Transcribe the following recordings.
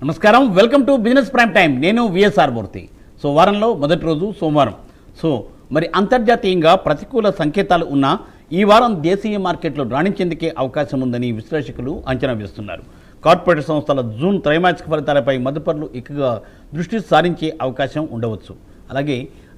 నమస్కారం, welcome to business prime time. నేను VSR మూర్తి. So వారంలో మొదటి రోజు సోమవారం. సో మరి అంతర్జాతీయంగా ప్రతికూల సంకేతాలు ఉన్న ఈ వారం దేశీయ మార్కెట్లో రాణించేందుకే అవకాశం ఉందని విశ్లేషకులు అంచనా వేస్తున్నారు. కార్పొరేట్ సంస్థల జూన్ త్రైమాసిక ఫలితాలపై మదుపర్లు ఎక్కువగా దృష్టి సారించే అవకాశం ఉండవచ్చు. అలాగే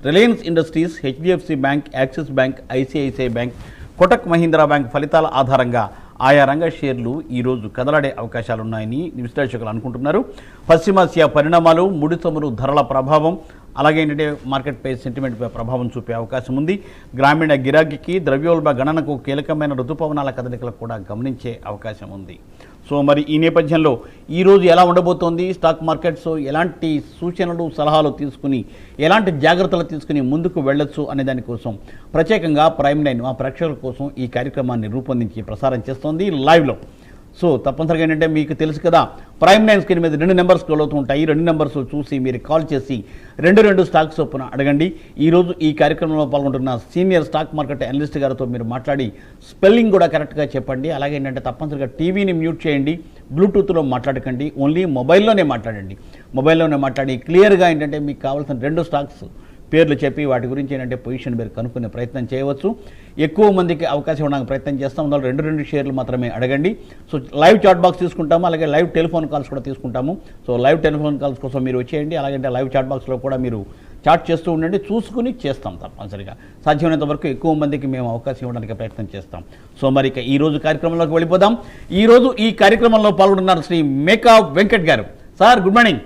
Reliance industries, HDFC bank, axis bank, ICICI bank, Kotak Mahindra bank ఫలితాల ఆధారంగా ఆయా రంగ షేర్లు ఈరోజు కదలాడే అవకాశాలున్నాయని విశ్లేషకులు అనుకుంటున్నారు. పశ్చిమాసియా పరిణామాలు, ముడి చమురు ధరల ప్రభావం, అలాగే ఏంటంటే మార్కెట్పై సెంటిమెంట్పై ప్రభావం చూపే అవకాశం ఉంది. గ్రామీణ గిరాకీకి, ద్రవ్యోల్బణ గణనకు కీలకమైన ఋతుపవనాల కదలికలకు కూడా గమనించే అవకాశం ఉంది. సో మరి ఈ నేపథ్యంలో ఈరోజు ఎలా ఉండబోతోంది స్టాక్ మార్కెట్? సో ఎలాంటి సూచనలు, సలహాలు తీసుకుని, ఎలాంటి జాగ్రత్తలు తీసుకుని ముందుకు వెళ్ళొచ్చు అనే దానికోసం ప్రత్యేకంగా ప్రైమ్ లైన్ మా ప్రేక్షకుల కోసం ఈ కార్యక్రమాన్ని రూపొందించి ప్రసారం చేస్తోంది లైవ్లో. సో తప్పనిసరిగా ఏంటంటే మీకు తెలుసు కదా, ప్రైమ్ లైన్ స్క్రీన్ మీద 2 నెంబర్స్ కాల్ అవుతూ ఉంటాయి. 2 నెంబర్స్ చూసి మీరు కాల్ చేసి 2 స్టాక్స్ చొప్పున అడగండి. ఈరోజు ఈ కార్యక్రమంలో పాల్గొంటున్న సీనియర్ స్టాక్ మార్కెట్ అనలిస్ట్ గారితో మీరు మాట్లాడి స్పెల్లింగ్ కూడా కరెక్ట్గా చెప్పండి. అలాగే ఏంటంటే తప్పనిసరిగా టీవీని మ్యూట్ చేయండి, బ్లూటూత్లో మాట్లాడకండి, ఓన్లీ మొబైల్లోనే మాట్లాడండి. మొబైల్లోనే మాట్లాడి క్లియర్గా ఏంటంటే మీకు కావాల్సిన 2 స్టాక్స్ పేర్లు చెప్పి వాటి గురించి ఏంటంటే పొజిషన్ మీరు కనుక్కునే ప్రయత్నం చేయవచ్చు. ఎక్కువ మందికి అవకాశం ఇవ్వడానికి ప్రయత్నం చేస్తాం. అందులో 2 షేర్లు మాత్రమే అడగండి. సో లైవ్ చాట్ బాక్స్ తీసుకుంటాము, అలాగే లైవ్ టెలిఫోన్ కాల్స్ కూడా తీసుకుంటాము. సో లైవ్ టెలిఫోన్ కాల్స్ కోసం మీరు వచ్చేయండి. అలాగే లైవ్ చాట్ బాక్స్లో కూడా మీరు చాట్ చేస్తూ ఉండండి, చూసుకుని చేస్తాం. తప్పనిసరిగా సాధ్యమైనంత వరకు ఎక్కువ మందికి మేము అవకాశం ఇవ్వడానికి ప్రయత్నం చేస్తాం. సో మరి ఇక ఈరోజు కార్యక్రమంలోకి వెళ్ళిపోదాం. ఈరోజు ఈ కార్యక్రమంలో పాల్గొంటున్నారు శ్రీ మేకా వెంకట్ గారు. Sir good morning.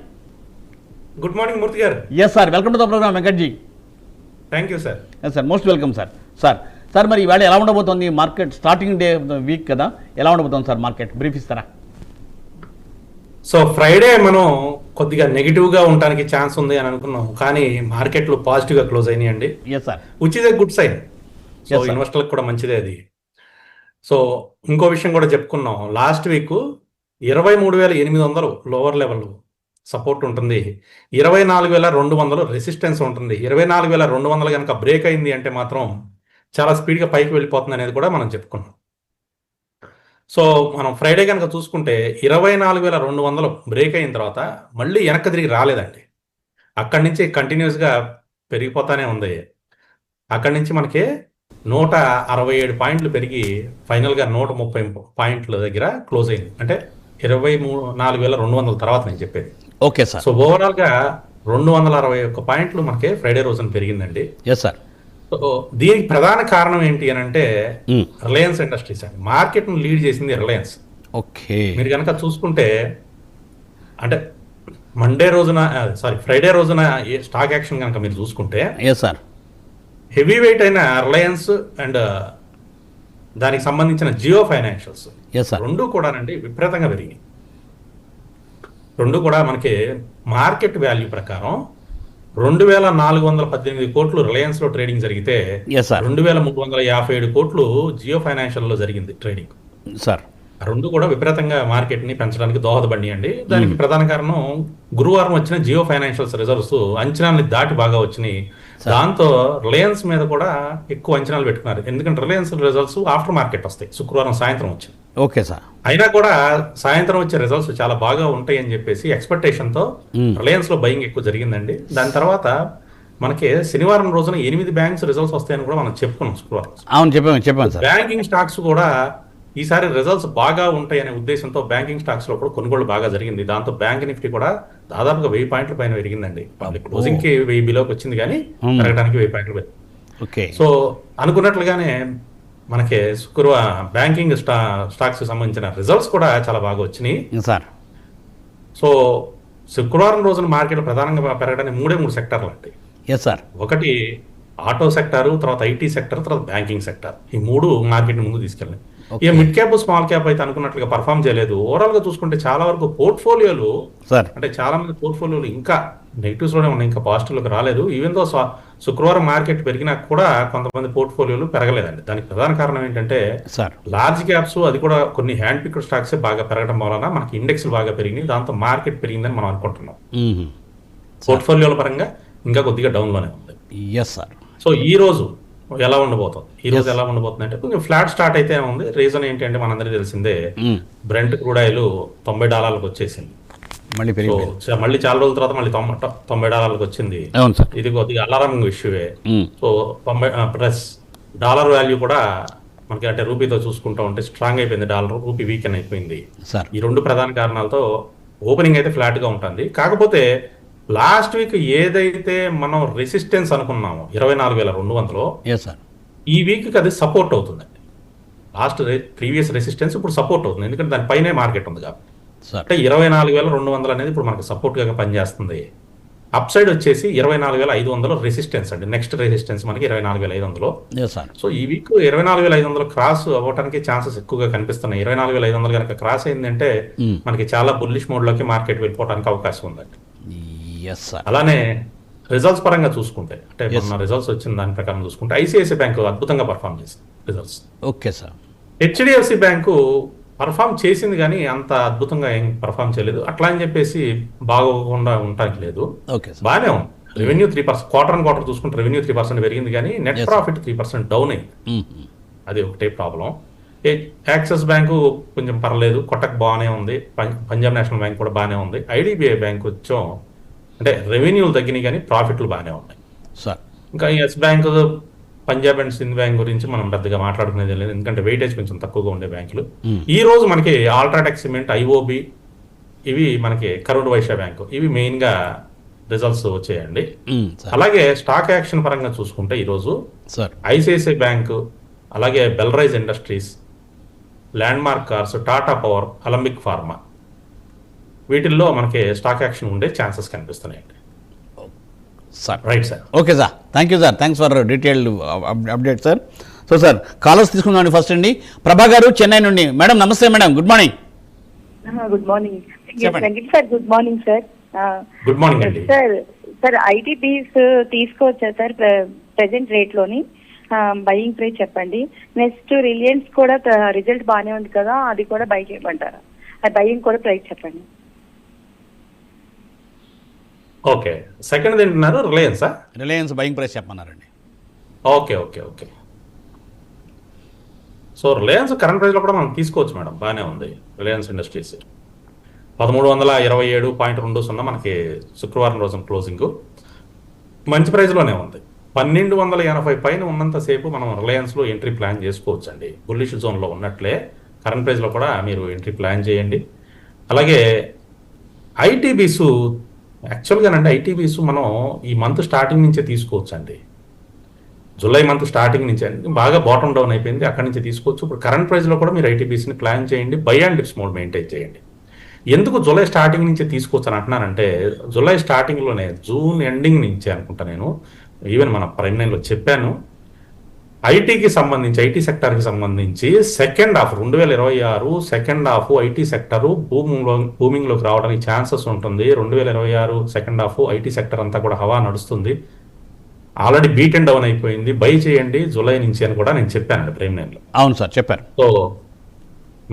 Good morning Murthy గారు. Yes sir, welcome to the programme Venkatji. Thank you sir. Yes sir, most welcome sir. Sir మరి ఈవేళ ఎలా ఉండబోతోంది మార్కెట్? స్టార్టింగ్ డే వీక్ కదా, ఎలా ఉండబోతోంది సార్ మార్కెట్? బ్రీఫ్ ఇస్తారా? సో ఫ్రైడే మనం కొద్దిగా నెగిటివ్గా ఉండడానికి ఛాన్స్ ఉంది అని అనుకున్నాం, కానీ మార్కెట్లు పాజిటివ్గా క్లోజ్ అయినాయండి. Yes sir, which is a good sign. So ఇన్వెస్టర్లకు కూడా మంచిదే అది. సో ఇంకో విషయం కూడా చెప్పుకున్నాం, last week 23,800 lower level support ఉంటుంది, 24,200 రెసిస్టెన్స్ ఉంటుంది. 24,200 కనుక బ్రేక్ అయింది అంటే మాత్రం చాలా స్పీడ్గా పైకి వెళ్ళిపోతుంది అనేది కూడా మనం చెప్పుకున్నాం. సో మనం ఫ్రైడే కనుక చూసుకుంటే 24,200 బ్రేక్ అయిన తర్వాత మళ్ళీ వెనక్కి తిరిగి రాలేదండి. అక్కడి నుంచి కంటిన్యూస్గా పెరిగిపోతానే ఉంది. అక్కడి నుంచి మనకి 167 పాయింట్లు పెరిగి ఫైనల్గా 130 పాయింట్ల దగ్గర క్లోజ్ అయింది. అంటే 24,200 తర్వాత నేను చెప్పేది. Okay sir. సో ఓవరాల్ గా 261 పాయింట్లు మనకి ఫ్రైడే రోజున పెరిగిందండి. Yes sir. సో దీనికి ప్రధాన కారణం ఏంటి అని అంటే రిలయన్స్ ఇండస్ట్రీస్ అండి. మార్కెట్ ను లీడ్ చేసింది రిలయన్స్. ఓకే, మీరు కనుక చూసుకుంటే అంటే ఫ్రైడే రోజున స్టాక్ యాక్షన్ కనుక మీరు చూసుకుంటే ఎస్ సార్, హెవీ వెయిట్ అయిన రిలయన్స్ అండ్ దానికి సంబంధించిన జియో ఫైనాన్షియల్స్ రెండు కూడానండి విపరీతంగా పెరిగాయి. రెండు కూడా మనకి మార్కెట్ వాల్యూ ప్రకారం 2,418 కోట్లు రిలయన్స్ లో ట్రేడింగ్ జరిగితే 2,357 కోట్లు జియో ఫైనాన్షియల్ లో జరిగింది ట్రేడింగ్ సార్. రెండు కూడా విపరీతంగా మార్కెట్ ని పెంచడానికి దోహదపడినాయండి. దానికి ప్రధాన కారణం గురువారం వచ్చిన జియో ఫైనాన్షియల్స్ రిజల్ట్స్ అంచనాల్ని దాటి బాగా వచ్చినాయి. దాంతో రిలయన్స్ మీద కూడా ఎక్కువ అంచనాలు పెట్టుకున్నారు. ఎందుకంటే రిలయన్స్ రిజల్ట్స్ ఆఫ్టర్ మార్కెట్ వస్తాయి, శుక్రవారం సాయంత్రం వచ్చింది. Okay sir. అయినా కూడా సాయంత్రం వచ్చే రిజల్ట్స్ చాలా బాగా ఉంటాయి అని చెప్పేసి ఎక్స్పెక్టేషన్ తో రిలయన్స్ లో బయింగ్ ఎక్కువ జరిగిందండి. దాని తర్వాత మనకి శనివారం రోజున 8 బ్యాంక్స్ రిజల్ట్స్ వస్తాయని కూడా మనం చెప్పుకున్నాం శుక్రవారం. అవును, చెప్పాను సార్. బ్యాంకింగ్ స్టాక్స్ కూడా ఈసారి రిజల్ట్స్ బాగా ఉంటాయి అనే ఉద్దేశంతో బ్యాంకింగ్ స్టాక్స్ లో కూడా కొనుగోలు బాగా జరిగింది. దాంతో బ్యాంక్ నిఫ్టీ కూడా దాదాపుగా 1000 పాయింట్ల పైన పెరిగిందండి. క్లోజింగ్ కి 1000 బిలోకి వచ్చింది, కానీ పెరగడానికి 1000 పాయింట్లు పెరిగింది. సో అనుకున్నట్లుగానే మనకి శుక్రవారం బ్యాంకింగ్ స్టాక్స్ సంబంధించిన రిజల్ట్స్ కూడా చాలా బాగా వచ్చినాయి సార్. సో శుక్రవారం రోజున మార్కెట్ ప్రధానంగా పెరగడానికి 3 సెక్టార్లు ఉంటాయి. ఒకటి ఆటో సెక్టారు, తర్వాత ఐటీ సెక్టర్, తర్వాత బ్యాంకింగ్ సెక్టర్. ఈ 3 మార్కెట్ ముందు తీసుకెళ్ళాయి. ఇక మిడ్ క్యాప్, స్మాల్ క్యాప్ అయితే అనుకున్నట్లుగా పర్ఫామ్ చేయలేదు. ఓవరాల్ గా చూసుకుంటే చాలా వరకు పోర్ట్ఫోలియోలు అంటే చాలా మంది పోర్ట్ఫోలియోలు ఇంకా నెగిటివ్స్ లోనే ఉన్నాయి, ఇంకా పాజిటివ్ లోకి రాలేదు. ఈవెన్ దో శుక్రవారం మార్కెట్ పెరిగినా కూడా కొంతమంది పోర్ట్ఫోలియోలు పెరగలేదండి. దానికి ప్రధాన కారణం ఏంటంటే లార్జ్ క్యాప్స్, అది కూడా కొన్ని హ్యాండ్ పిక్డ్ స్టాక్స్ బాగా పెరగడం వలన మనకి ఇండెక్స్ బాగా పెరిగినాయి. దాంతో మార్కెట్ పెరిగిందని మనం అనుకుంటున్నాం. పోర్ట్ఫోలియోల పరంగా ఇంకా కొద్దిగా డౌన్ లోనే ఉంది. సో ఈ రోజు ఎలా ఉండబోతుంది? ఈ రోజు ఎలా ఉండబోతుంది అంటే కొంచెం ఫ్లాట్ స్టార్ట్ అయితే ఉంది. రీజన్ ఏంటంటే మనందరికీ తెలిసిందే, బ్రెంట్ క్రూడ్ ఆయిల్ $90 వచ్చేసింది. మళ్ళీ సో పెరిగిపోయింది. మళ్ళీ చాలా రోజుల తర్వాత మళ్ళీ $90 వచ్చింది. అవును సార్. ఇది కొద్దిగా అలారమింగ్ ఇష్యూవే. మ్మ్. సో 90 ప్లస్ డాలర్ వాల్యూ కూడా మనకి అంటే రూపీతో చూసుకుంటా ఉంటే స్ట్రాంగ్ అయిపోయింది, డాలర్ రూపీ వీకెన్ అయిపోయింది. సార్ ఈ రెండు ప్రధాన కారణాలతో ఓపెనింగ్ అయితే ఫ్లాట్ గా ఉంటుంది. కాకపోతే లాస్ట్ వీక్ ఏదైతే మనం రెసిస్టెన్స్ అనుకున్నామో 24,200, ఎస్ సార్. ఈ వీక్ అది సపోర్ట్ అవుతుందండి. లాస్ట్ ప్రీవియస్ రెసిస్టెన్స్ ఇప్పుడు సపోర్ట్ అవుతుంది, ఎందుకంటే దానిపైనే మార్కెట్ ఉంది కాబట్టి. సార్ అంటే 24,200 అనేది ఇప్పుడు మనకు సపోర్ట్ గా పనిచేస్తుంది. అప్ సైడ్ వచ్చేసి 24,500 రెసిస్టెన్స్ అండి. నెక్స్ట్ రెసిస్టెన్స్ మనకి 24,500. Yes sir. సో ఈ వీక్ 24,500 క్రాస్ అవ్వడానికి ఛాన్సెస్ ఎక్కువగా కనిపిస్తున్నాయి. 24,500 కనుక క్రాస్ అయిందంటే మ్మ్. మనకి చాలా బుల్లిష్ మోడ్ లోకి మార్కెట్ వెళ్ళిపోవడానికి అవకాశం ఉందండి. Yes sir. అలానే రిజల్ట్స్ పరంగా చూసుకుంటే, అంటే Yes. మన రిజల్ట్స్ వచ్చిన దాని ప్రకారం చూసుకుంటే ఐసిఐసిఐ బ్యాంకు అద్భుతంగా పర్ఫామ్ చేసింది results. Okay sir. HDFC bank perform చేసింది కానీ అంత అద్భుతంగా ఏం పర్ఫామ్ చేయలేదు. అట్లా అని చెప్పేసి బాగోకుండా ఉండటానికి లేదు, ఓకే సార్. బాగానే ఉంది. రెవెన్యూ 3%, క్వార్టర్ అండ్ క్వార్టర్ చూసుకుంటే రెవెన్యూ 3% పెరిగింది, కానీ నెట్ Yes. ప్రాఫిట్ 3% డౌన్ అయింది. మ్మ్. అది ఒకటే ప్రాబ్లం. యాక్సిస్ బ్యాంకు కొంచెం పర్లేదు, కొట్టక్ బాగానే ఉంది. పంజాబ్ నేషనల్ బ్యాంక్ కూడా బాగానే ఉంది. ఐడిబిఐ బ్యాంక్ కొంచెం అంటే రెవెన్యూలు తగ్గినాయి కానీ ప్రాఫిట్లు బాగానే ఉన్నాయి. సార్ ఇంకా Yes Bank, Punjab and Sind Bank గురించి మనం పెద్దగా మాట్లాడుకునేది లేదు, ఎందుకంటే వెయిటేజ్ కొంచెం తక్కువగా ఉండే బ్యాంకులు. మ్మ్. ఈ రోజు మనకి అల్ట్రాటెక్ సిమెంట్, ఐఓబి, ఇవి మనకి కరూర్ వైశ్య బ్యాంకు, ఇవి మెయిన్ గా రిజల్ట్స్ వచ్చాయండి. మ్మ్. సార్. అలాగే స్టాక్ యాక్షన్ పరంగా చూసుకుంటే ఈరోజు సార్ ఐసిఐసిఐ బ్యాంకు, అలాగే Belrise Industries, Landmark Cars, Tata Power, Alembic Pharma, వీటిల్లో మనకి స్టాక్ యాక్షన్ ఉండే ఛాన్సెస్ కనిపిస్తున్నాయండి. Sir right sir. Okay sir, thank you sir, thanks for detailed update sir. So sir callers తీసుకుందామండి. First అండి ప్రభా గారు చెన్నై నుండి. మేడం నమస్తే madam, good morning. Good morning చెప్పండి. Venkat sir. Good morning sir. Good morning అండి. Sir ఐటీబీస్ తీసుకోవచ్చా sir present rate లోని? Buying price చెప్పండి. నెక్స్ట్ రిలయన్స్ కూడా రిజల్ట్ బాగానే ఉంది కదా, అది కూడా బై చేయమంటారా? అది బయింగ్ కూడా ప్రైస్ చెప్పండి. ఓకే, సెకండ్ తింటున్నారు రిలయన్సా? రిలయన్స్ బయింగ్ ప్రైస్ చెప్పమన్నారండి. Okay okay okay. So Reliance current ప్రైస్లో కూడా మనం తీసుకోవచ్చు మేడం, బాగానే ఉంది. రిలయన్స్ ఇండస్ట్రీస్ 1327.20 మనకి శుక్రవారం రోజున క్లోజింగ్ మంచి ప్రైస్లోనే ఉంది. 1280 పైన ఉన్నంతసేపు మనం రిలయన్స్లో ఎంట్రీ ప్లాన్ చేసుకోవచ్చు అండి. బుల్లిష్ జోన్లో ఉన్నట్లే కరెంట్ ప్రైస్లో కూడా మీరు ఎంట్రీ ప్లాన్ చేయండి. అలాగే ఐటీబీస్ యాక్చువల్గానండి, ఐటీబీస్ మనం ఈ మంత్ స్టార్టింగ్ నుంచే తీసుకోవచ్చు అండి. జూలై మంత్ స్టార్టింగ్ నుంచి బాగా బాటమ్ డౌన్ అయిపోయింది, అక్కడి నుంచి తీసుకోవచ్చు. ఇప్పుడు కరెంట్ ప్రైస్లో కూడా మీరు ఐటీబీస్ని ప్లాన్ చేయండి, by and dips mode maintain చేయండి. ఎందుకు జూలై స్టార్టింగ్ నుంచి తీసుకోవచ్చు అని అంటున్నానంటే, జూలై స్టార్టింగ్లోనే జూన్ ఎండింగ్ నుంచి అనుకుంటా, నేను ఈవెన్ మన ప్రైమ్ లైన్లో చెప్పాను, ఐటీకి సంబంధించి, ఐటీ సెక్టార్కి సంబంధించి second half 2026 second half IT sector బూమింగ్లోకి రావడానికి ఛాన్సెస్ ఉంటుంది. 2026 సెకండ్ హాఫ్ ఐటీ సెక్టర్ అంతా కూడా హవా నడుస్తుంది. ఆల్రెడీ బీట్ అండ్ డౌన్ అయిపోయింది, బై చేయండి జూలై నుంచి అని కూడా నేను చెప్పానండి ప్రైమ్ లైన్లో. అవును సార్ చెప్పారు. సో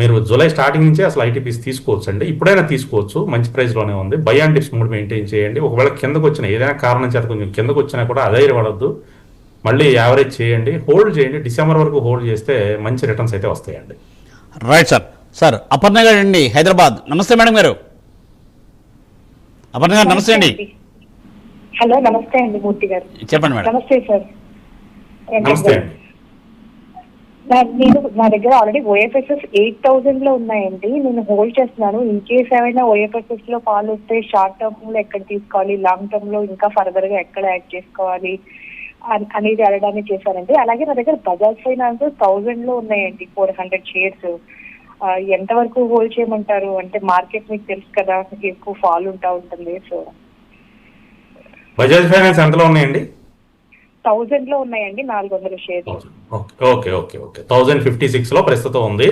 మీరు జూలై స్టార్టింగ్ నుంచే అసలు ఐటీపీస్ తీసుకోవచ్చు అండి, ఇప్పుడైనా తీసుకోవచ్చు, మంచి ప్రైస్లోనే ఉంది. బై అండ్ డిప్స్ మూడు మెయింటైన్ చేయండి. ఒకవేళ కిందకు వచ్చిన ఏదైనా కారణం చేత కొంచెం కిందకు వచ్చినా కూడా అధైర్యపడద్దు, మళ్ళీ యావరేజ్ చేయండి, హోల్డ్ చేయండి. డిసెంబర్ వరకు హోల్డ్ చేస్తే మంచి రిటర్న్స్ అయితే వస్తాయండి. Right sir. సార్ అపర్ణ గారు అండి హైదరాబాద్. నమస్తే మేడం గారు. అపర్ణ గారు నమస్తే అండి. హలో నమస్తే అండి మూర్తి గారు. చెప్పండి మేడం. నమస్తే సార్. నమస్తే అండి. నా దగ్గర ఆల్రెడీ ఓఎఫ్ఎస్ఎస్ 8,000 లో ఉన్నాయండి, నేను హోల్డ్ చేస్తున్నాను. ఇన్ కేస్ ఏమైనా ఓఎఫ్ఎస్ఎస్ లో ఫాల్ వస్తే షార్ట్ టర్మ్ లో ఎక్కడ తీసుకోవాలి, లాంగ్ టర్మ్ లో ఇంకా ఫర్దర్ గా ఎక్కడ యాడ్ చేసుకోవాలి అనేది అడగడానికి చేశానండి. అలాగే నా దగ్గర బజాజ్ ఫైనాన్స్ 1000 లో ఉన్నాయండి, 400 షేర్స్. ఎంత వరకు హోల్డ్ చేయమంటారు? అంటే మార్కెట్ మీకు తెలుసు కదా, ఎక్కువ ఫాల్ ఉంటుంది. సో బజాజ్ ఫైనాన్స్ ఎంతలో ఉన్నాయండి? 1000 లో ఉన్నాయండి, 400 షేర్లు. Okay okay okay. 1056 లో ప్రస్తుతం ఉంది.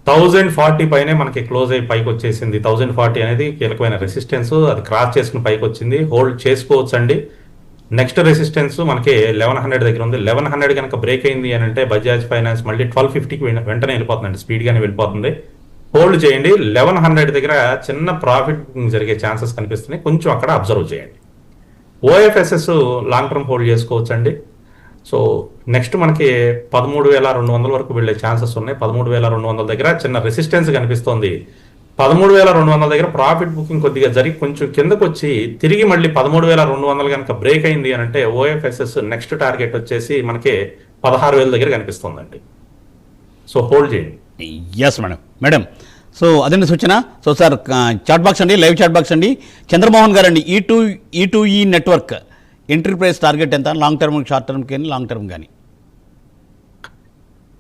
1040 పైనే మనకి క్లోజ్ అయ్యి పైకి వచ్చేసింది. 1040 అనేది కీలకమైన రెసిస్టెన్స్, అది క్రాస్ చేసుకుని పైకి వచ్చింది, హోల్డ్ చేసుకోవచ్చు అండి. నెక్స్ట్ రెసిస్టెన్స్ మనకి 1100 దగ్గర ఉంది. 1100 కనుక బ్రేక్ అయింది అని అంటే బజాజ్ ఫైనాన్స్ మళ్ళీ 1250కి వెంటనే వెళ్ళిపోతుందండి, స్పీడ్గానే వెళ్ళిపోతుంది. హోల్డ్ చేయండి. 1100 దగ్గర చిన్న ప్రాఫిట్ జరిగే ఛాన్సెస్ కనిపిస్తున్నాయి, కొంచెం అక్కడ అబ్జర్వ్ చేయండి. ఓఎఫ్ఎస్ఎస్ లాంగ్ టర్మ్ హోల్డ్ చేసుకోవచ్చు అండి. సో నెక్స్ట్ మనకి 13,200 వరకు వెళ్ళే ఛాన్సెస్ ఉన్నాయి. 13,200 దగ్గర చిన్న రెసిస్టెన్స్ కనిపిస్తోంది. 13,200 దగ్గర ప్రాఫిట్ బుకింగ్ కొద్దిగా జరిగి కొంచెం కిందకు వచ్చి తిరిగి మళ్ళీ 13,200 కనుక బ్రేక్ అయింది అని అంటే ఓఎఫ్ఎస్ఎస్ నెక్స్ట్ టార్గెట్ వచ్చేసి మనకి 16,000 దగ్గర కనిపిస్తుందండి. సో హోల్డ్ చేయండి. Yes madam. మేడం సో అదండి సూచన. సో సార్ చాట్ బాక్స్ అండి, లైవ్ చాట్ బాక్స్ అండి. చంద్రమోహన్ గారు అండి, E2E network entry price target ఎంత? లాంగ్ టర్మ్, షార్ట్ టర్మ్ కానీ లాంగ్ టర్మ్ కానీ?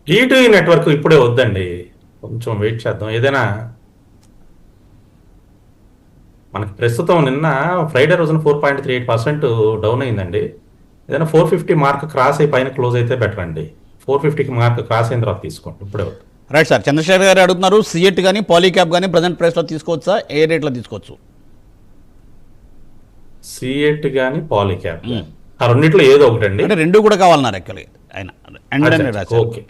ఈ2ఈ నెట్వర్క్ ఇప్పుడే వద్దండి, కొంచెం వెయిట్ చేద్దాం. ఏదైనా మనకి ప్రస్తుతం నిన్న ఫ్రైడే రోజున 4.38% డౌన్ అయిందండి. ఏదైనా 450 మార్క్ క్రాస్ అయి పైన క్లోజ్ అయితే బెటర్ అండి. 450కి మార్క్ క్రాస్ అయిన తర్వాత తీసుకోండి, ఇప్పుడే వద్దు. Right sir. చంద్రశేఖర్ గారు అడుగుతున్నారు, సిఎట్ కానీ పాలీక్యాప్ కానీ ప్రజెంట్ ప్రైస్లో తీసుకోవచ్చా? ఏ రేట్లో తీసుకోవచ్చు? సిఎట్ కానీ పాలీక్యాప్ ఆ రెండిట్లో ఏదో ఒకటండి. అంటే రెండు కూడా కావాలన్నారు యాక్చువల్లీ ఆయన. ఓకే,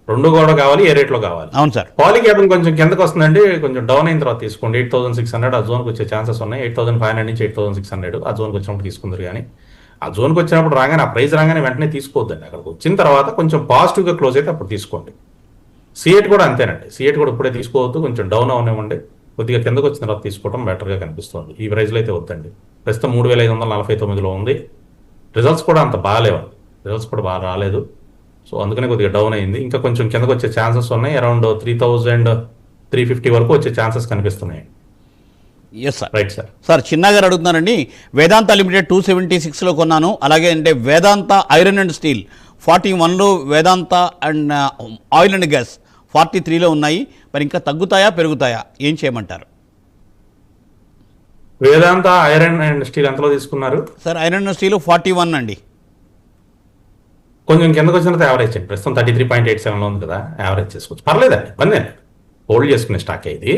రెండు కూడా కావాలి. ఏ రేట్లో కావాలి? అవును సార్. పాలీక్యాప్ కొంచెం కిందకు వస్తుందండి, కొంచెం డౌన్ అయిన తర్వాత తీసుకోండి. 8,600 ఆ జోన్కి వచ్చే ఛాన్సెస్ ఉన్నాయి. 8,500 నుంచి 8,600 ఆ జోన్కి వచ్చినప్పుడు తీసుకుందరు. కానీ ఆ జోన్కి వచ్చినప్పుడు రాగానే, ఆ ప్రైస్ రాగానే వెంటనే తీసుకోవద్దండి. అక్కడికి వచ్చిన తర్వాత కొంచెం పాజిటివ్గా క్లోజ్ అయితే అప్పుడు తీసుకోండి. సిఎట్ కూడా అంతేనండి. సిఎట్ కూడా ఇప్పుడే తీసుకోవద్దు, కొంచెం డౌన్ అవనివ్వండి. కొద్దిగా కిందకు వచ్చిన తర్వాత తీసుకోవడం బెటర్గా కనిపిస్తుంది. ఈ ప్రైస్లో అయితే వద్దండి. ప్రస్తుతం 3,549లో ఉంది. రిజల్ట్స్ కూడా అంత బాగాలేవండి, రిజల్ట్స్ కూడా బాగా రాలేదు. సో అందుకనే కొద్దిగా డౌన్ అయింది. ఇంకా కొంచెం కిందకు వచ్చే ఛాన్సెస్ ఉన్నాయి. అరౌండ్ 3,350 వరకు వచ్చే ఛాన్సెస్ కనిపిస్తున్నాయి. Yes sir. Right sir. Sir Chinna గారు అడుగుతున్నారండి, వేదాంత లిమిటెడ్ 276లో కొన్నాను. అలాగే అంటే వేదాంత ఐరన్ అండ్ స్టీల్ 41లో, Vedanta and oil and gas 43లో ఉన్నాయి. మరి ఇంకా తగ్గుతాయా పెరుగుతాయా? ఏం చేయమంటారు? వేదాంత ఐరన్ అండ్ స్టీల్ ఎంతలో తీసుకున్నారు సార్? ఐరన్ అండ్ స్టీల్ 41 అండి. కొంచెం కిందకు వచ్చిన తర్వాత యావరేజ్ చేయండి. ప్రస్తుతం 33.87లో ఉంది కదా, యావరేజ్ చేసుకోవచ్చు, పర్లేదండి, ఇబ్బంది అండి. హోల్డ్ చేసుకునే స్టాక్ ఇది,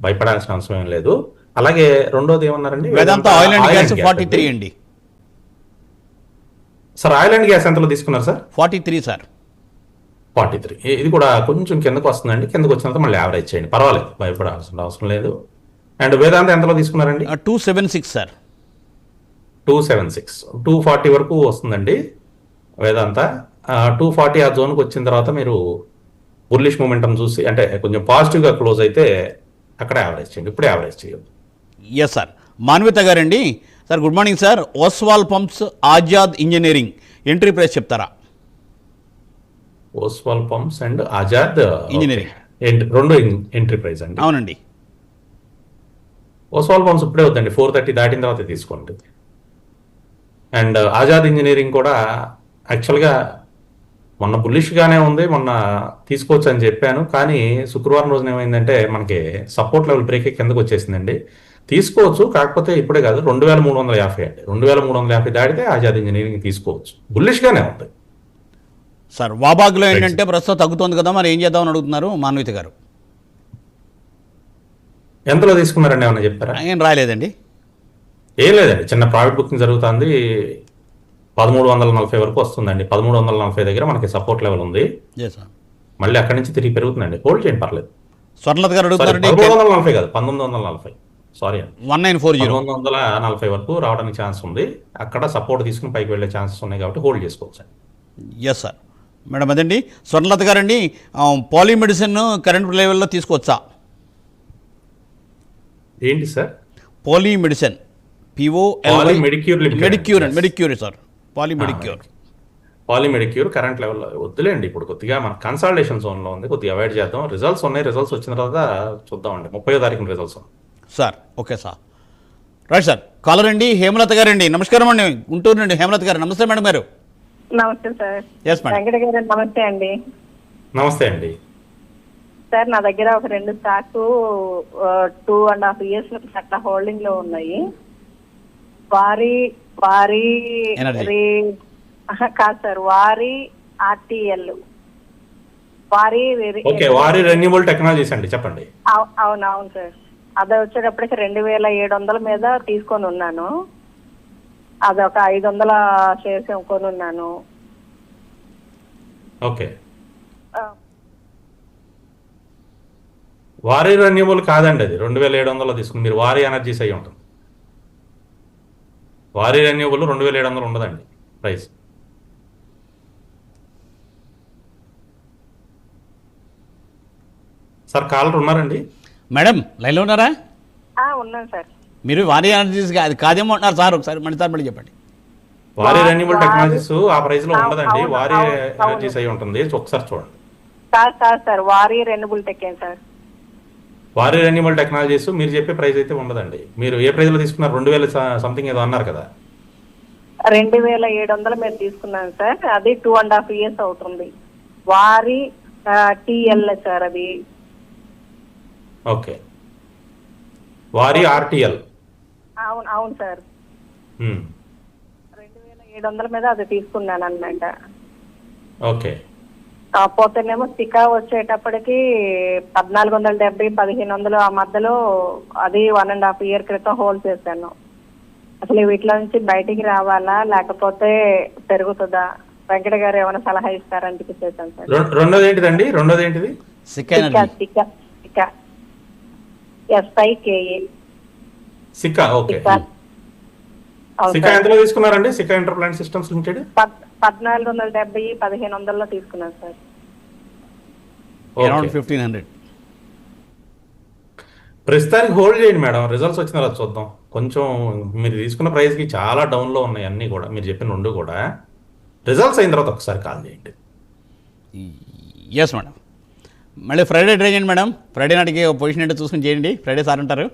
భయపడాల్సిన అవసరం ఏం లేదు. అలాగే రెండోది ఏమన్నారండి? వేదాంత ఆయిల్ అండ్ గ్యాస్ 43 అండి. సార్ ఆయిల్ అండ్ గ్యాస్ ఎంతలో తీసుకున్నారు సార్? 43 సార్. 43. ఇది కూడా కొంచెం కిందకు వస్తుందండి. కిందకు వచ్చిన తర్వాత మళ్ళీ యావరేజ్ చేయండి, పర్వాలేదు, భయపడాల్సిన అవసరం లేదు. అండ్ వేదాంత ఎంతలో తీసుకున్నారండి? 276 సార్. 276, 240 వరకు వస్తుందండి వేదాంత. 240 ఆ జోన్కి వచ్చిన తర్వాత మీరు బుల్లిష్ మూమెంటం చూసి, అంటే కొంచెం పాజిటివ్గా క్లోజ్ అయితే అక్కడ యావరేజ్ చేయండి, ఇప్పుడు యావరేజ్ చేయొద్దు. Yes sir. మాన్విత గారండి, sir good morning sir. Oswal Pumps, Azad Engineering entry price చెప్తారా? Oswal Pumps and Azad Engineering రెండు ఎంట్రీ ప్రైస్ అండి. అవునండి. ఓస్వాల్ పంప్స్ ఇప్పుడే వద్దండి, 430 దాటిన తర్వాత తీసుకోండి. అండ్ ఆజాద్ ఇంజనీరింగ్ కూడా యాక్చువల్గా మొన్న బుల్లిష్గానే ఉంది, మొన్న తీసుకోవచ్చు అని చెప్పాను. కానీ శుక్రవారం రోజున ఏమైందంటే మనకి సపోర్ట్ లెవెల్ బ్రేక్ కిందకు వచ్చేసిందండి. తీసుకోవచ్చు, కాకపోతే ఇప్పుడే కాదు, 2,350 అండి. 2,350 దాటితే ఆజాద్ ఇంజనీరింగ్ తీసుకోవచ్చు, బుల్లిష్గానే ఉంది. సార్ వాబాగ్లో ఏంటంటే ప్రస్తుతం తగ్గుతోంది కదా, మరి ఏం చేద్దామని అడుగుతున్నారు మాన్విత గారు. ఎంతలో తీసుకున్నారండి, ఏమన్నా చెప్పారా? ఏం రాలేదండి. ఏం లేదండి, చిన్న ప్రాఫిట్ బుకింగ్ జరుగుతుంది. 1340 వరకు వస్తుందండి. 1340 దగ్గర మనకి సపోర్ట్ లెవెల్ ఉంది. మళ్ళీ అక్కడి నుంచి తిరిగి పెరుగుతుందండి, హోల్డ్ చేయండి, పర్లేదు. స్వర్ణలత గారు అడుగుతారు 1340 కాదు, 1940, సారీ అండి, 1940. 1940 వరకు రావడానికి ఛాన్స్ ఉంది. అక్కడ సపోర్ట్ తీసుకుని పైకి వెళ్ళే ఛాన్సెస్ ఉన్నాయి కాబట్టి హోల్డ్ చేసుకోవచ్చు. Yes sir. మేడం అదండి స్వర్ణలత గారండి, పాలీమెడిసిన్ కరెంట్ లెవెల్లో తీసుకోవచ్చా? ఏంటి సార్? పాలీమెడిసిన్, మెడిక్యూర్ సార్, పాలీమెడిక్యూర్ కరెంట్ లెవెల్లో వద్దులేండి. ఇప్పుడు కొద్దిగా మన కన్సల్టేషన్ జోన్లో ఉంది, కొద్దిగా అవాయిడ్ చేద్దాం. రిజల్ట్స్ ఉన్నాయి, రిజల్ట్స్ వచ్చిన తర్వాత చూద్దామండి. 30వ తారీఖున results sir. Okay sir. Right sir. Caller అండి హేమలత గారండి, నమస్కారం అండి, గుంటూరు నుండి హేమలత గారు. నమస్తే మేడం గారు. నమస్తే సార్. Yes madam. వెంకట గారు నమస్తే అండి. నమస్తే అండి. సార్ నా దగ్గర ఒక 2 స్టాక్స్ 2.5 years అట్లా హోల్డింగ్ లో ఉన్నాయి. కాదు సార్, వారి ఆర్టీఎల్, వారి రెన్యూబుల్ టెక్నాలజీస్ అండి, చెప్పండి. అవునవును సార్. అది వచ్చేటప్పటికి 2,700 మీద తీసుకొని ఉన్నాను. అదొక 500 షేర్స్ కొని ఉన్నాను. ఓకే, వారి రెన్యూబుల్ కాదండి, అది 2,700 తీసుకుని మీరు వారి ఎనర్జీస్ అయ్యి ఉంటుంది. వారి రెన్యూబుల్ 2,700 ఉండదండి ప్రైస్. సార్ కాలర్ ఉన్నారండి? మేడం లైన్లో ఉన్నారా? ఉన్నాను సార్. మీరు వారి ఎనర్జీస్ అది కాదేమో అంటున్నారు సార్. ఒకసారి మళ్ళీ చెప్పండి. వారి రెన్యూబుల్ టెక్నాలజీస్ ఆ ప్రైస్ లో ఉండదండి. అవును, వారి అవును, ఎనర్జీస్ అయి ఉంటుంది. ఒకసారి చూడండి. సార్ వారి రెన్యూబుల్ టెక్ సార్. వారి రెన్యూబుల్ టెక్నాలజీస్ మీరు చెప్పే ప్రైస్ అయితే ఉండదండి. మీరు ఏ ప్రైస్ లో తీసుకున్నారు? 2000 సంథింగ్ ఏదో అన్నారు కదా. 2700 మీరు తీసుకున్నాను సార్. అది 2.5 years అవుతుంది. వారి టిఎల్ సార్ అది. ఓకే, వారి ఆర్టిఎల్. అవును సార్. 2700 మీద అది తీసుకున్నాను అన్నమాట. ఓకే, కాకపోతేనేమో సికా వచ్చేటప్పటికి 1470, 1500 ఆ మధ్యలో అది 1.5 year క్రితం హోల్డ్ చేశాను. అసలు వీటిలో నుంచి బయటికి రావాలా లేకపోతే పెరుగుతుందా? వెంకట గారు ఏమైనా సలహా ఇస్తారని చేశాను సార్. రెండోది ఏంటిదండి? రెండోది ఏంటిది? Sika Energy. SIKA. Sika. Okay, Sika ఎంతలో తీసుకున్నారండి? సిక్కా ఇంటర్ప్లాంట్ సిస్టమ్స్ లిమిటెడ్ 1470, 1500లో తీసుకున్నాను సార్. అరౌండ్ 1500. ప్రస్తుతానికి హోల్డ్ చేయండి మేడం. రిజల్ట్స్ వచ్చిన తర్వాత చూద్దాం. కొంచెం మీరు తీసుకున్న ప్రైస్ కి చాలా డౌన్ లో ఉన్నాయి అన్ని కూడా. మీరు చెప్పిన రెండు కూడా రిజల్ట్స్ అయిన తర్వాత ఒకసారి కాల్ చేయండి. Yes madam. మళ్ళీ ఫ్రైడే ట్రై చేయండి మేడం. ఫ్రైడే నాటికి పొజిషన్ ఏంటో చూసుకుని చేయండి. ఫ్రైడే సార్ ఉంటారు.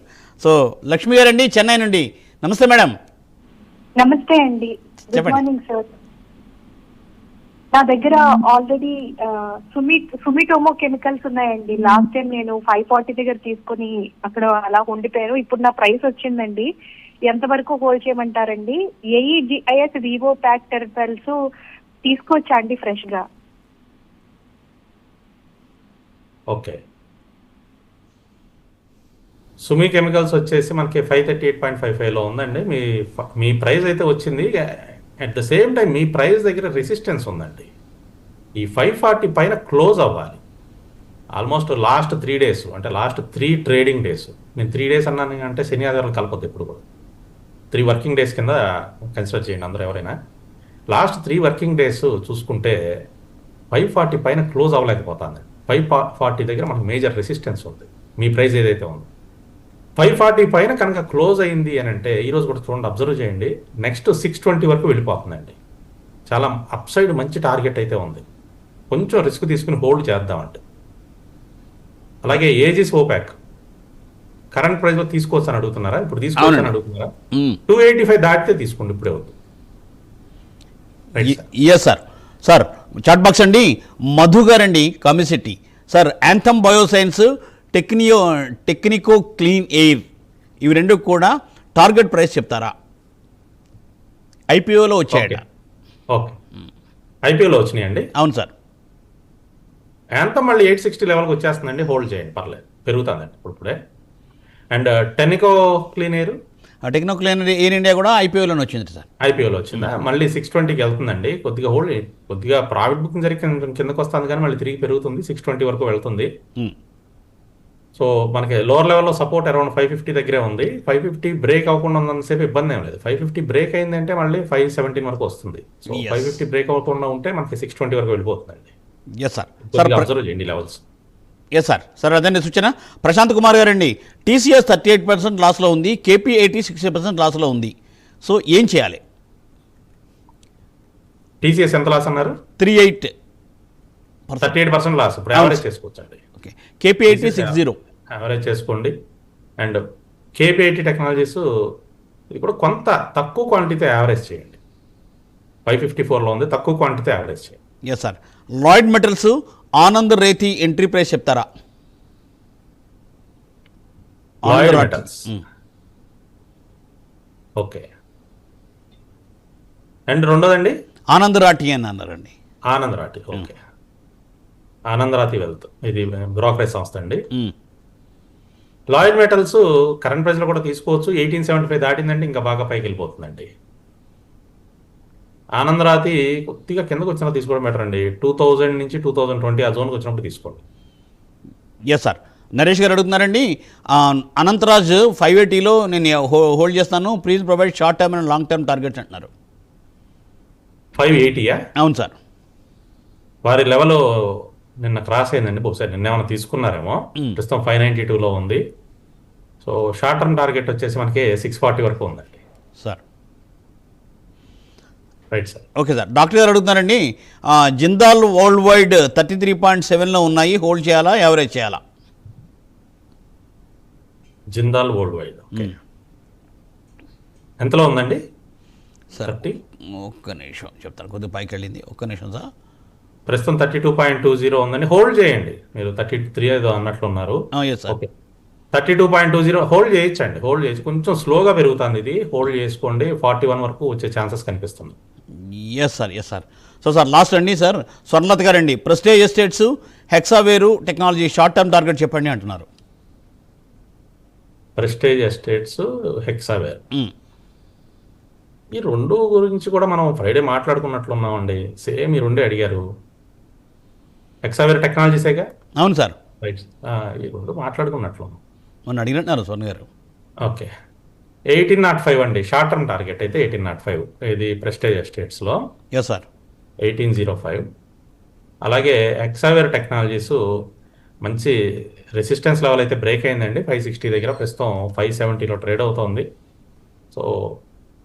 సో లక్ష్మి గారు అండి, చెన్నై నుండి. నమస్తే మేడం. నమస్తే అండి. Good morning sir. నా దగ్గర ఆల్రెడీ సుమిటోమో కెమికల్స్ ఉన్నాయండి. లాస్ట్ టైం నేను 540 దగ్గర తీసుకుని అక్కడ అలా ఉండిపోయాను. ఇప్పుడు నా ప్రైస్ వచ్చిందండి. ఎంతవరకు హోల్డ్ చేయమంటారండి? AEGIS వివో ప్యాక్ టెర్పల్స్ తీసుకోవచ్చా అండి ఫ్రెష్ గా? ఓకే, సుమి కెమికల్స్ వచ్చేసి మనకి 538.55లో ఉందండి. మీ ప్రైస్ అయితే వచ్చింది. At the same time me price దగ్గర రెసిస్టెన్స్ ఉందండి. ఈ 540 పైన క్లోజ్ అవ్వాలి. ఆల్మోస్ట్ లాస్ట్ 3 days, అంటే లాస్ట్ 3 trading days. నేను 3 days అన్నాను అంటే శని ఆదివారాలు కలపొద్దు ఎప్పుడు కూడా. 3 working days కింద కన్సిడర్ చేయండి అందరూ ఎవరైనా. లాస్ట్ 3 working days చూసుకుంటే 540 పైన క్లోజ్ అవ్వలేకపోతుంది. 540 దగ్గర మనకు మేజర్ రెసిస్టెన్స్ ఉంది. మీ ప్రైస్ ఏదైతే ఉందో 540 పైన కనుక క్లోజ్ అయింది అని అంటే ఈరోజు కూడా చూడండి, అబ్జర్వ్ చేయండి. నెక్స్ట్ 620 వరకు వెళ్ళిపోతుందండి. చాలా అప్ సైడ్ మంచి టార్గెట్ అయితే ఉంది. కొంచెం రిస్క్ తీసుకుని హోల్డ్ చేద్దామంటే. అలాగే ఏజిస్ ఓపాక్ కరెంట్ ప్రైస్ లో తీసుకోవచ్చు అని అడుగుతున్నారా? ఇప్పుడు తీసుకోవచ్చు అని అడుగుతున్నారా? 285 దాటితే తీసుకోండి, ఇప్పుడే వద్దు. Yes sir. Sir chat box అండి, మధు గారండి, కమిసిటీ. Sir Anthem Bioscience, Technico Clean Air, ఇవి రెండు కూడా టార్గెట్ ప్రైస్ చెప్తారా? ఐపీఓలో వచ్చాయట. ఓకే, ఐపీఓలో వచ్చినాయండి. అవును సార్. యాంథమ్ మళ్ళీ 860 లెవెల్కి వచ్చేస్తుందండి. హోల్డ్ చేయండి, పర్లేదు, పెరుగుతుందండి ఇప్పుడే. And Technico Clean Air, Techno Clean Air India కూడా ఐపీఓలోనే వచ్చింది సార్. ఐపీఓలో వచ్చిందా? మళ్ళీ 620కి వెళ్తుందండి. కొద్దిగా హోల్డ్, కొద్దిగా ప్రాఫిట్ బుకింగ్ జరిగి కిందకు వస్తుంది కానీ మళ్ళీ తిరిగి పెరుగుతుంది. 620 వరకు వెళ్తుంది. సో మనకి లోవర్ లెవెల్లో సపోర్ట్ అరౌండ్ 550 దగ్గరే ఉంది. 550 బ్రేక్ అవ్వకుండా ఉన్నంతసేపు ఇబ్బంది ఏం లేదు. 550 బ్రేక్ అయిందంటే మళ్ళీ 517 వరకు వస్తుంది. సో 550 బ్రేక్ అవ్వకుండా ఉంటే మనకి 620 వరకు వెళ్ళిపోతుందండి. Yes sir. సార్ అబ్జర్వ్ చేయండి లెవెల్స్. Yes sir. సార్ అదండి సూచన. ప్రశాంత్ కుమార్ గారండి, TCS 38% లాస్లో ఉంది, KP80 60% లాస్లో ఉంది. సో ఏం చేయాలి? TCS ఎంత లాస్ అన్నారు? 38% లాస్. ఇప్పుడు యావరేజ్ చేసుకోవచ్చండి. ఓకే, KP80 60 యావరేజ్ చేసుకోండి. అండ్ KP80 టెక్నాలజీస్ ఇది కూడా కొంత తక్కువ క్వాంటిటీతో యావరేజ్ చేయండి. 554లో ఉంది, తక్కువ క్వాంటిటీతో యావరేజ్ చేయండి. Yes sir. Lloyd Metals, Anand Rathi entry price చెప్తారా? Lloyd Metals, okay. అండ్ రెండోదండి ఆనంద్ రాఠి అని అన్నారండి. ఆనంద్ రాఠి, ఓకే. ఆనంద్ రాఠి వెల్త్, ఇది బ్రోకరేజ్ సంస్థ అండి. లాయిడ్ మెటల్స్ కరెంట్ ప్రైస్ లో కూడా తీసుకోవచ్చు. 1875 దాటిందంటే ఇంకా బాగా పైకి వెళ్ళిపోతుందండి. ఆనంద్ రాతి కొద్దిగా కిందకు వచ్చినా తీసుకోవడం బెటర్ అండి. 2000 నుంచి 2020 ఆ జోన్కి వచ్చినప్పుడు తీసుకోండి. Yes sir. నరేష్ గారు అడుగుతున్నారండి, అనంతరాజ్ 580లో నేను హోల్డ్ చేస్తాను, please provide short term and long term targets అంటున్నారు. 580యా? అవును సార్. వారి లెవెల్ నిన్న క్రాస్ అయిందండి, బహుశా నిన్న ఏమైనా తీసుకున్నారేమో. ప్రస్తుతం 592లో ఉంది. సో షార్ట్ టర్మ్ టార్గెట్ వచ్చేసి మనకి 640 వరకు ఉందండి. Sir right sir. Okay sir. Doctor గారు అడుగుతున్నారండి, జిందాల్ వరల్డ్ వైడ్ 33.7లో ఉన్నాయి, హోల్డ్ చేయాలా యావరేజ్ చేయాలా? జిందాల్ వరల్డ్ వైడ్ ఓకే, ఎంతలో ఉందండి సార్? 30. ఒక్క నిమిషం చెప్తాను, కొద్దిగా పైకి వెళ్ళింది, ఒక్క నిమిషం సార్. ప్రస్తుతం 32.20 ఉందండి. హోల్డ్ చేయండి, మీరు 33 ఏదో అన్నట్లున్నారు. Yes sir. ఓకే 32.20 హోల్డ్ చేయొచ్చండి, హోల్డ్ చేయొచ్చు. కొంచెం స్లోగా పెరుగుతుంది ఇది, హోల్డ్ చేసుకోండి. 41 వరకు వచ్చే ఛాన్సెస్ కనిపిస్తుంది. Yes sir, yes sir. So sir last అండి సార్, స్వర్ణలత గారండి, Prestige Estates, Hexaware Technology short term target చెప్పండి అంటున్నారు. ప్రెస్టేజ్ ఎస్టేట్స్, హెక్సావేర్, ఈ రెండు గురించి కూడా మనం ఫ్రైడే మాట్లాడుకున్నట్లున్నామండి. సేమ్ ఈ రెండే అడిగారు. హెక్సావేర్ టెక్నాలజీసేగా? అవును సార్, రైట్. ఈ రెండు మాట్లాడుకున్నట్లున్నాం. మొన్న అడిగినట్టున్నారు స్వర్ణ గారు. ఓకే 1805 అండి షార్ట్ టర్మ్ టార్గెట్ అయితే 1805, ఇది ప్రెస్టేజ్ ఎస్టేట్స్లో ఎస్ సార్. 1805. అలాగే హెక్సావేర్ టెక్నాలజీస్ మంచి రెసిస్టెన్స్ లెవెల్ అయితే బ్రేక్ అయిందండి 560 దగ్గర, ప్రస్తుతం 570లో ట్రేడ్ అవుతోంది. సో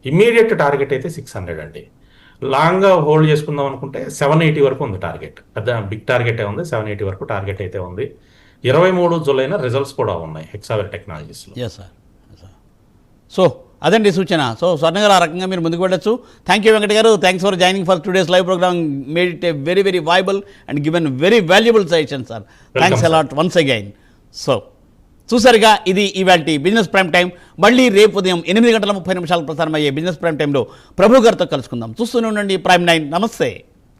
ఇమ్మీడియట్ టార్గెట్ అయితే 600 అండి. లాంగ్గా హోల్డ్ చేసుకుందాం అనుకుంటే 780 వరకు ఉంది టార్గెట్, పెద్ద బిగ్ టార్గెటే ఉంది. 780 వరకు టార్గెట్ అయితే ఉంది. 23 జూలైన రిజల్ట్స్ కూడా ఉన్నాయి హెక్సావేర్ టెక్నాలజీస్లో. Yes sir. సో అదండి సూచన. సో స్వర్ణ గారు ఆ రకంగా మీరు ముందుకు వెళ్ళొచ్చు. థ్యాంక్ యూ వెంకట గారు, thanks for joining for today's live program, made it a very very viable and given very valuable suggestion sir. Thanks a lot once again. So చూసారుగా, ఇది ఇవాల్టి బిజినెస్ ప్రైమ్ టైం. మళ్ళీ రేపు ఉదయం 8:30 ప్రసారం అయ్యే బిజినెస్ ప్రైమ్ టైంలో ప్రభు గారితో కలుసుకుందాం. చూస్తూనే ఉండండి ప్రైమ్ 9. నమస్తే.